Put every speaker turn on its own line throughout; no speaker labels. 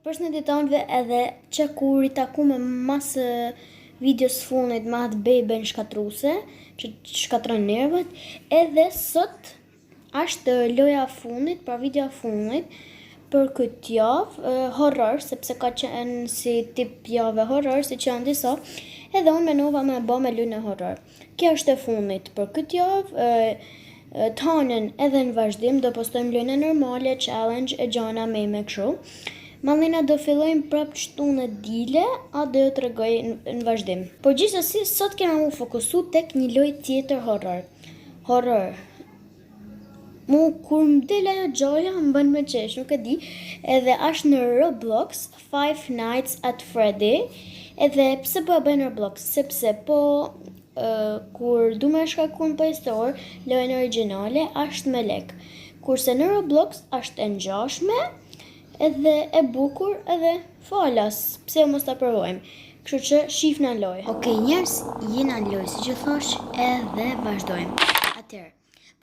Përshëndetje tonëve edhe që kur I taku me mas videos funit me atë beben shkatruse, që shkatron nervat, edhe sot është loja funit, pra video funit, për këtë javë, horror, sepse ka qenë si tip jave horror, si që janë disa, edhe unë menova me ba me lujnë horror. Kjo është e funit për këtë javë, të hanën edhe në vazhdim, do postojmë lojnë normale, challenge e gjana me këshu. Mallina do fillojmë prap qëtu në dile, a do ju të regoj në vazhdim. Por gjithsesi, sot kena mu fokusu tek një lojë tjetër horror. Mu kur më del ajo gjoja, më bën me qesh, nuk e di, edhe është në Roblox, Five Nights at Freddy, edhe pse po e bëjnë Roblox, sepse kur du me shkaku në Play Store, lojën originale është me lek. Kurse në Roblox është e ngjashme, edhe e bukur edhe falas, pse mos ta provojmë. Kështu që shif në lojë. Okej, njerëz, jena në lojë, si që thosh, edhe vazhdojmë. Atëherë,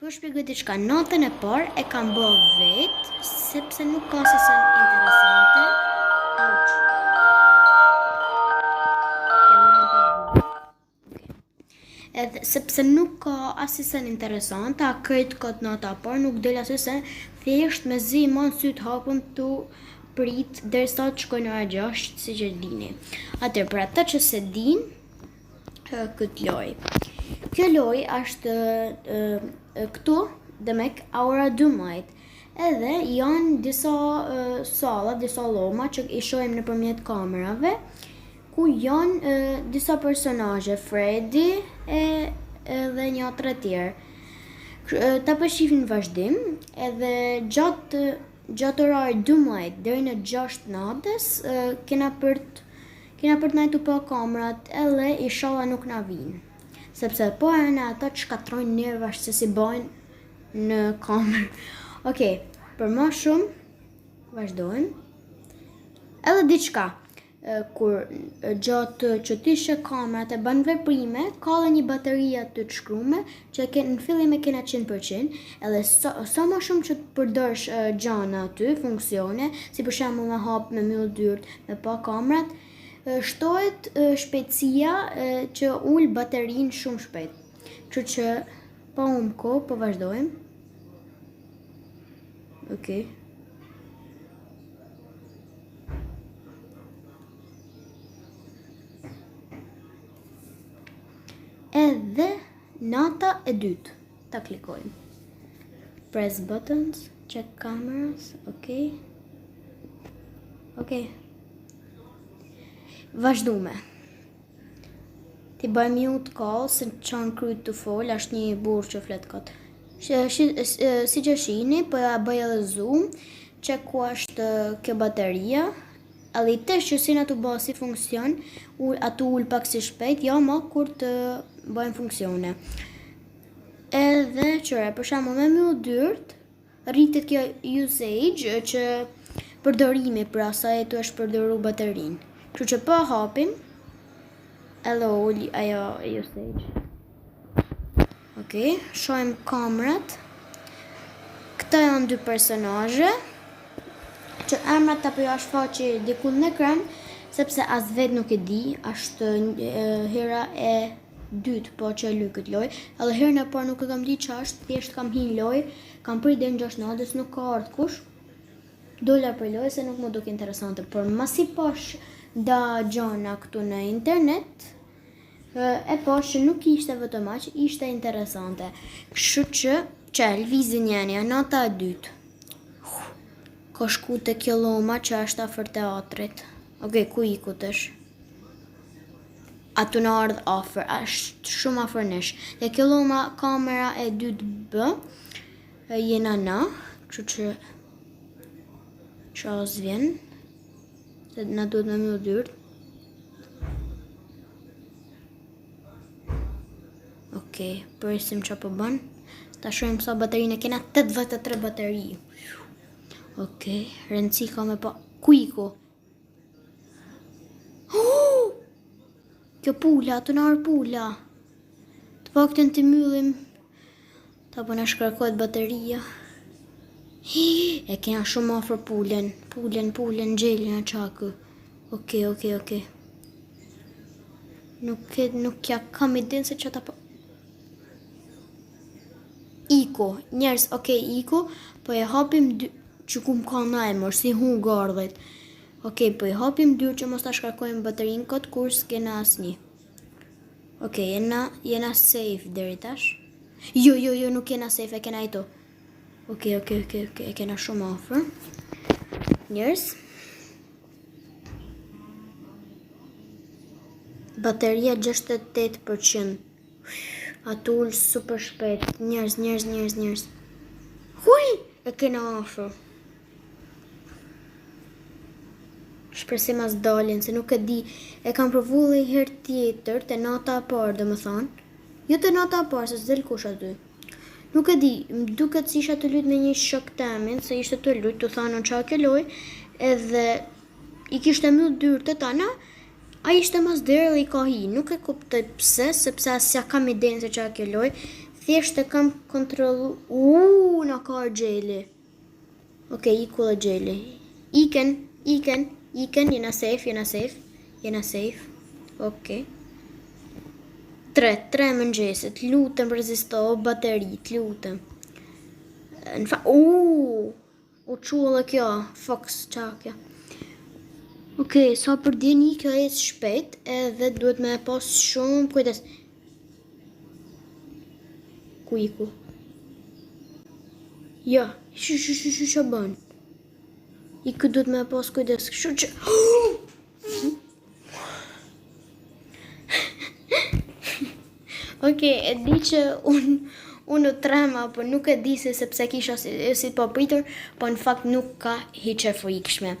për shpjegoj diçka, natën e parë e kam bë vetë, sepse nuk ka se sa interesante. Edhe sepse nuk ka asisen interesante, a krejt këtë nata parë, nuk del asisen, thjesht me zi ma në sytë hapëm të prit derisa të shkojnë ora 6, si që dini. Atër, për ata që se din, këtë lojë. Kjo lojë është këtu, demek, ora 12. Edhe janë disa sala, disa loma që I shohim nëpërmjet kamerave, ku janë disa personazhe, Freddy edhe një atër tjerë. Ta përshifin në vazhdim, edhe gjatë orarë 12 deri në 6 natës, kena për të najtu për kamerat, edhe inshallah nuk na vinë. Sepse po e në ata që shkatrojnë nervash se si bajnë në kamerë. Okej, për ma shumë, vazhdojmë. Edhe diçka. Kur gjatë që tishe kamerat e ban veprime, ka dhe një bateria të shkrume që në fillim e kena 100%, edhe sa ma shumë që të përdërsh gjana aty, funksione, si për shembull me hap, me mbyll dyert, me pa kamerat, shtohet shpejtësia që ul baterinë shumë shpejt. Kështu që pa humbë kohë, po vazhdojmë. Okej. Edhe nata e dytë, ta klikojmë. Press buttons, check cameras, okej. Vazhdume. Ti bëj mute call, se qanë kryt të fol, është një burë që flet këtë. Si që shini, po ja bëj edhe zoom, që ku është kjo bateria, edhe I tesh që si në të bëj si funksion, atu ull pak si shpejt, jo ma kur të bëjmë funksione. Edhe qëre, për shembull me mbyll dyert, rritet kjo usage që përdorimi pra sa e tu është përdoru baterinë. Kështu që po hapim, edhe ul ajo usage. Okej, shohim kamerat. Këta janë dy personazhe, që emrat apo jo është faqi diku në ekran, sepse as vet nuk e di, është hera e dytë po që luj këtë lojë, edhe herën e parë nuk e kam di që është, thjesht kam hin lojë, kam prit deri në 6 natës, nuk ka ardhur kush. Dola për lojë se nuk më duk interesante, por masi pash da gjana këtu në internet, e pash që nuk ishte vetëm aq, ishte interesante. Kështu që lvizin jeni, nata e dytë. Ka shku te kjo loma që është afër teatrit. Okej, ku ikutesh? Atu në ardh afër, është shumë afër nesh. Dhe kjo loma kamera e 2B, jena na, kështu që as vjen, se na duhet me mbyll dyert. Okej, presim që po bën. Ta shohim sa baterinë kena 83 bateri. Okej, rëndësi ka me pa... Ku iku? Kjo pula, të nërë pula. Të pak të mbyllim. Ta po në shkarkojt bateria. E kena shumë afër pulen, gjelin e qakë. Okej. Nuk ja kam idin se që ta po... Iko, njerës, Iko, po e hapim që ku m'ka na e mërë, si hu gardhet. Po e hapim dyrë që mos ta shkarkojmë baterin këtë kur s'kena asni. Jena safe deri tash. Jo, nuk jena safe, e kena ito. E kena shumë afër. Njerës. Bateria 68%. Atull super shpejt. Njerës. Huj! E kena afër. Shpresim as dalin, se nuk e di. E kam provu dhe i herë tjetër, të nata parë, dhe më thonë. Jo të nata parë, se s'del kush aty. Nuk e di, më duket si isha të lutë me një shok temin, se ishte të lutë, të thanë në qa ke loj, edhe i kishte mbyll dyrë të tana, a ishte mas dherë dhe i ka hi. Nuk e kuptoj pse, sepse asja kam idenë se qa ke loj, thjesht e kam kontrolu, na ka gjeli. Iku dhe gjeli. Iken, jena safe. Tre mëngjesit, lutem rezistoh baterit, lutem. Në fa, u quë dhe kjo, Fox qakja. Sa për djeni kjo e shpejt, edhe duhet me pas shumë kujdes. Ku iku? Ja, që bën? Iku duhet me pas kujdes, që... e di që unë trema, po nuk e di se sepse kisha si po pritur, po në fakt nuk ka hiqe frikshme.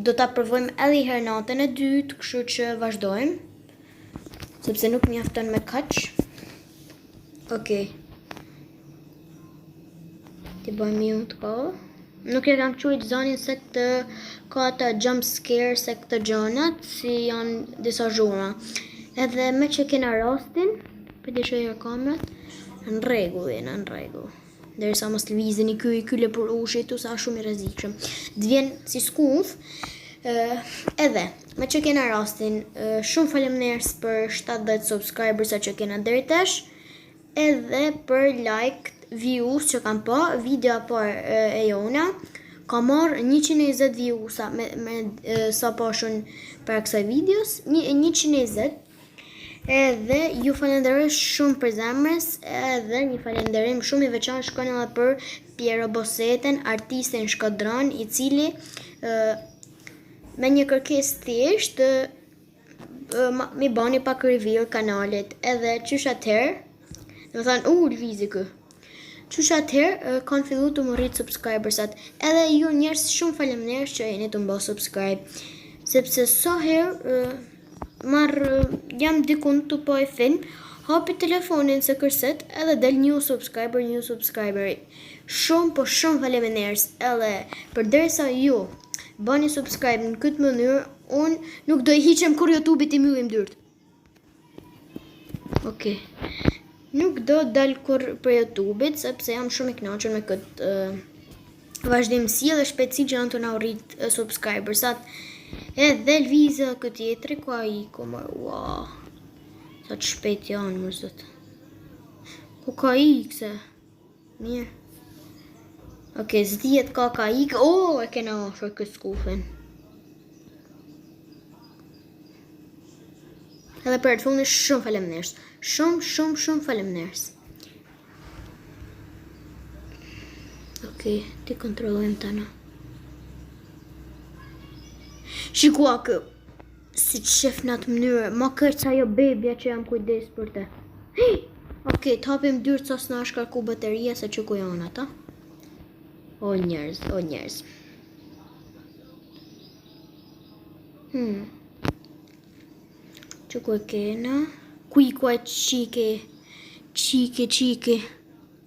Do ta provojmë edhe i herë natën e dytë, kështu që vazhdojmë, sepse nuk mjafton me kaq. Ti bëjmë mute ka. Nuk e kam qujt zonin se këtë ka ata jump scare se këtë gjonat, si janë disa zhura. Edhe me që kena rastin, për të shojë kamerat, në rregull. Derisa mos lëvizin i kyle për ushit, u sa shumë i rrezikshëm. D'vjen si skuf, edhe, me që kena rastin, shumë faleminderit për 70 subscribers që kena deri tash, edhe për like, views që kam pa, video parë e jona, ka marrë 120 views sa pashun për kësaj videos, 120, edhe ju falenderoj shumë për zemrës, edhe një falenderim shumë i veçantë shkon edhe për Piero Bosetën, artistin shkodran, i cili me një kërkesë thjesht mi bani pak review kanalit, edhe qysh atëherë, dhe më thanë, lvizi kë. Qysh atëherë kanë fillu të më rritë subscribersat, edhe ju njerës shumë faleminderit që jeni të mba subscribe, sepse sa herë jam dikun të po e film, hapi telefonin se kërset, edhe del new subscriber. Shumë faleminderit, edhe përderisa ju bani subscribe në këtë mënyrë, unë nuk do i hiqem kur YouTube-it i mbyllim dyrt. Nuk do dal kur për YouTube-it, sepse jam shumë i kënaqur me këtë vazhdimsi dhe shpejtësi që janë të na rrit subscribersat. Edhe lvizja këtë tjetri, ku ai ku më, wow. Sa të shpejt janë, më zot. Ku ka ikse? Mirë. Zdijet ka ik. E kena afër këtë skufin. Edhe për të fundit shumë faleminderit. Shumë faleminderit. Ti kontrollojmë tana. Shikua kë, si të shef në atë mënyrë, ma kërë ajo bebja që jam kujdes për te. Të hapim dyrë sa s'na shkarku bateria se që ku janë ata. O njerëz. Që ku e kena? Ku e qike.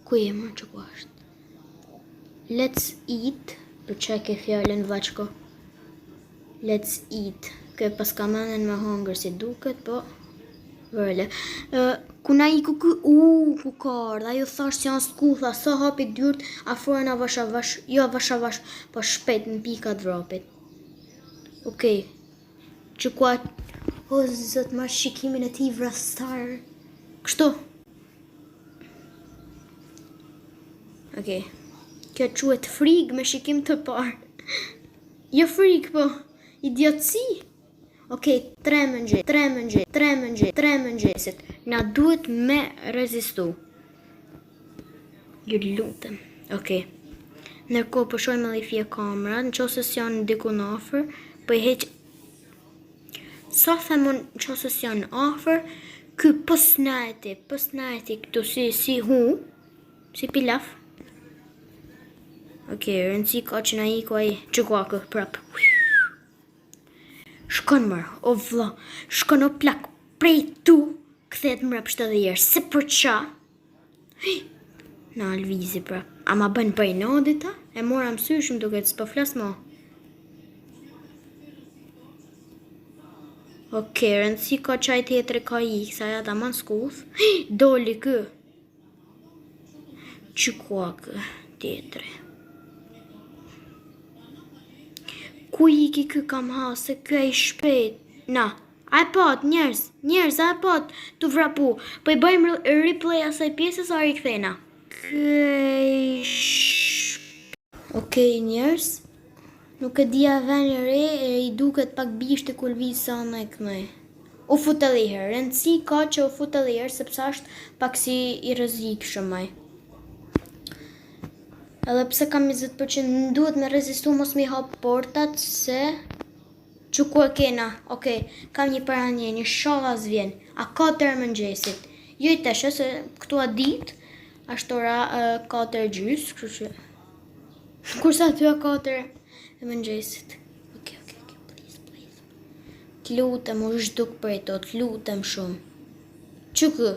Ku e më që ku ashtë? Let's eat, për që ke fjallën vaqko. Let's eat. Kë pas ka manen me hongër si duket, po vërle. Ku na iku ky, ku ka ardh, ajo thash që janë skutha, sa hapi dyrt, afrohen avash, jo avash, po shpejt në pikat vrapit. Okej. Që kua, o zot, marrë shikimin e ti vrastar. Kështu. Okej. Kjo quhet frikë me shikim të parë. Jo frikë, po idiotësi. Okej, 3 mëngjesit. Na duhet me rezistu. Ju lutem. Okej. Ndërkohë po shohim edhe fije kamera, nëse janë diku në afër, po i heq. Sa themon nëse janë afër, ky posnajti këtu si hu, si pilaf. Okej, rëndësi ka që na iku ai çukuakë prap. Shkon mërë, o vlla, shkon o plak prej tu, kthehet mrap 70 herë, se për qa? Na lvizi prap, a ma bën për i nodita? E mora mësyshëm duket, s'po flas mo. Okej, rëndësi ka qaj tjetëri ka ik, sa ja ta man skuth. Doli kë. Çukuakë tjetëri. Ku iki ky kam ha, se ky e shpejt. Na, iPod, njerëz, iPod, tu vrapu. Po i bëjmë replay asaj pjesës, a rikthena. Okej, njerëz. Nuk e dia veni re, i duket pak bishte kur lviz sa në e kënej. U fut edhe i herë, rëndësi ka që u fut edhe i herë, sepse është pak si i rrezikshëm ai. Edhe pse kam 20%, duhet me rezistu mos mi hap portat, se që ku e kena. Okej, kam një paranje, një shova zvjen, a 4 mëngjesit. Jo i teshe, se këtu a dit, ashtë ora 4:30, kështu që. Kurse aty a 4 mëngjesit. Okej, please. T'lutem, u zhduk për to, t'lutem shumë. Që kë?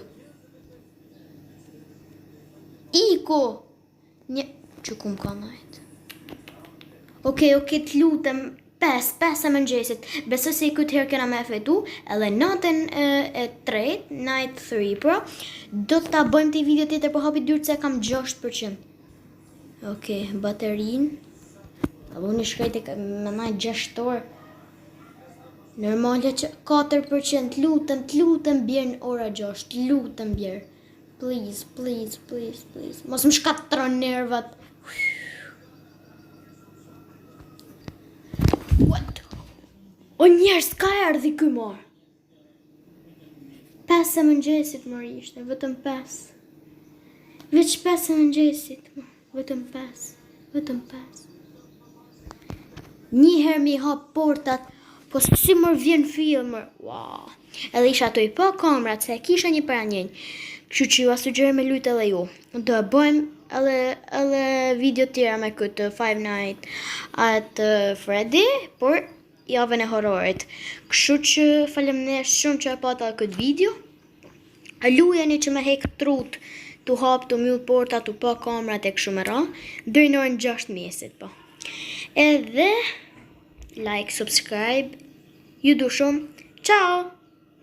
Iko! Që ku më ka najtë. Okej, t'lutem, 5 mëngjesit. Besoj se i këtë herë kena me efetu, edhe natën e 3, night 3, pro, do të bëjmë të video tjetër, po hapi dyrt se kam 6%. Okej, baterin. Apo një shkrejt e me najtë 6 orë. Normalja që 4%, lutem bjerë në ora 6, lutem bjerë. Please. Mos më shkatron nervat. What? O njerës, ka erdhi ky marë? 5 e mëngjesit mërë ishte, vetëm 5. Veç 5 e mëngjesit, vetëm 5. Njëherë mi hap portat, po si mërë vjen filmër. Wow. Edhe isha ato i po kamrat, se kisha një paranjenj. Kështu që ju sugjeroj me lujt edhe ju. Do e bëjmë edhe video tjera me këtë Five Nights at Freddy, por javën e horrorit. Kështu që faleminderit shumë që e pata këtë video. Lujeni që me hek trut, tu hap, tu mbyll porta, tu pa kamrat e kështu me radhë, deri në orën 6 mesit, po. Edhe like, subscribe. Ju du shumë. Ciao!